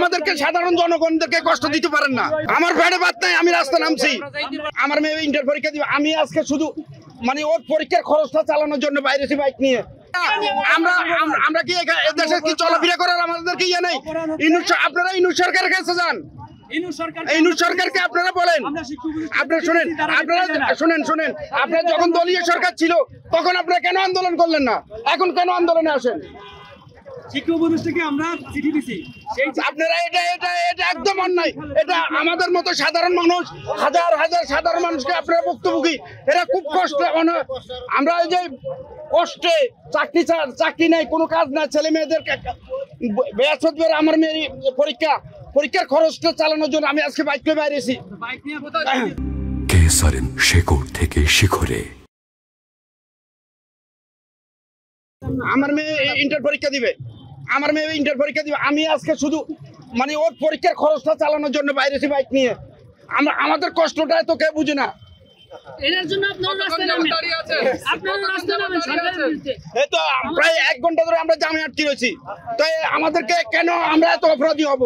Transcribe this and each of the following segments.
আমাদেরকে সাধারণ জনগণদেরকে কষ্ট দিতে পারেন না। আমার পেটে ভাত নাই, আমি রাস্তা নামছি। আমার মেয়ে ইন্টার পরীক্ষা দিবে, আমি আজকে শুধু মানে ওর পরীক্ষার খরচটা চালানোর জন্য বাইরেছি বাইক নিয়ে। আমরা কি দেশে কি চলাফেরা করার আমাদেরকে ইয়ে নেই? আপনারা ইনু সরকারের কাছে যান, ইনু সরকারকে আপনারা বলেন। আপনারা শুনেন আপনারা যখন দলীয় সরকার ছিল তখন আপনারা কেন আন্দোলন করলেন না? এখন কেন আন্দোলনে আসেন? আপনারা এটা একদম অন্যায়। এটা আমাদের মতো সাধারণ মানুষ, হাজার হাজার সাধারণ মানুষকে আপনারা ভুক্তভোগী। এরা খুব কষ্ট, আমরা এই যে কষ্টে চাকরি নাই, কোনো কাজ নাই, ছেলে মেয়েদের বৃহস্পতিবার আমার মেয়ের পরীক্ষার খরচটা চালানোর জন্য আমি আজকে বাইক নিয়ে বাইরেছি। শেকড় থেকে শিখরে আমার মেয়ে ইন্টার পরীক্ষা দিবে, আমি আজকে শুধু মানে ওর পরীক্ষার খরচটা চালানোর জন্য বাইরেছি বাইক নিয়ে। আমাদের কষ্টটা তো কেউ বুঝে না। প্রায় 1 ঘন্টা ধরে আমরা জামে আটকে রয়েছি। তো আমাদেরকে কেন আমরা এত অপরাধী হব?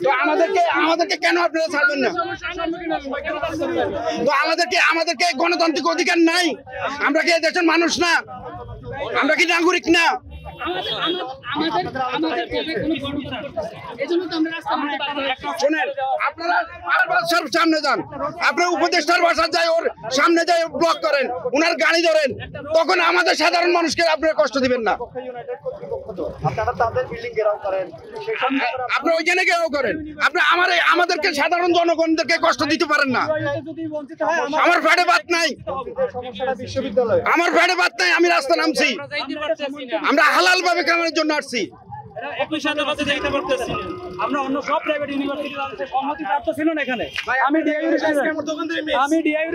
তো আমাদেরকে কেন আপনারা ছাড়বেন না? তো আমাদেরকে গণতান্ত্রিক অধিকার নাই? আমরা কি দেশের মানুষ না? আমরা কি নাগরিক না? শোনেন, আপনারা সামনে যান, আপনার উপদেষ্টার বাসা যায়, ওর সামনে যায় ব্লক করেন, ওনার গাড়ি ধরেন, তখন আমাদের সাধারণ মানুষকে আপনারা কষ্ট দিবেন না। আপনি ওইখানে ঘেরাও করেন, আপনি আমাদেরকে সাধারণ জনগণদেরকে কষ্ট দিতে পারেন না। আমার পেটে ভাত নাই, আমি রাস্তা নামছি। আমরা হালাল ভাবে কামানোর জন্য আসছি। আমরা অন্য সব প্রাইভেট ইউনিভার্সিটি সম্মতি প্রাপ্ত ছিল না এখানে। আমি ডিআই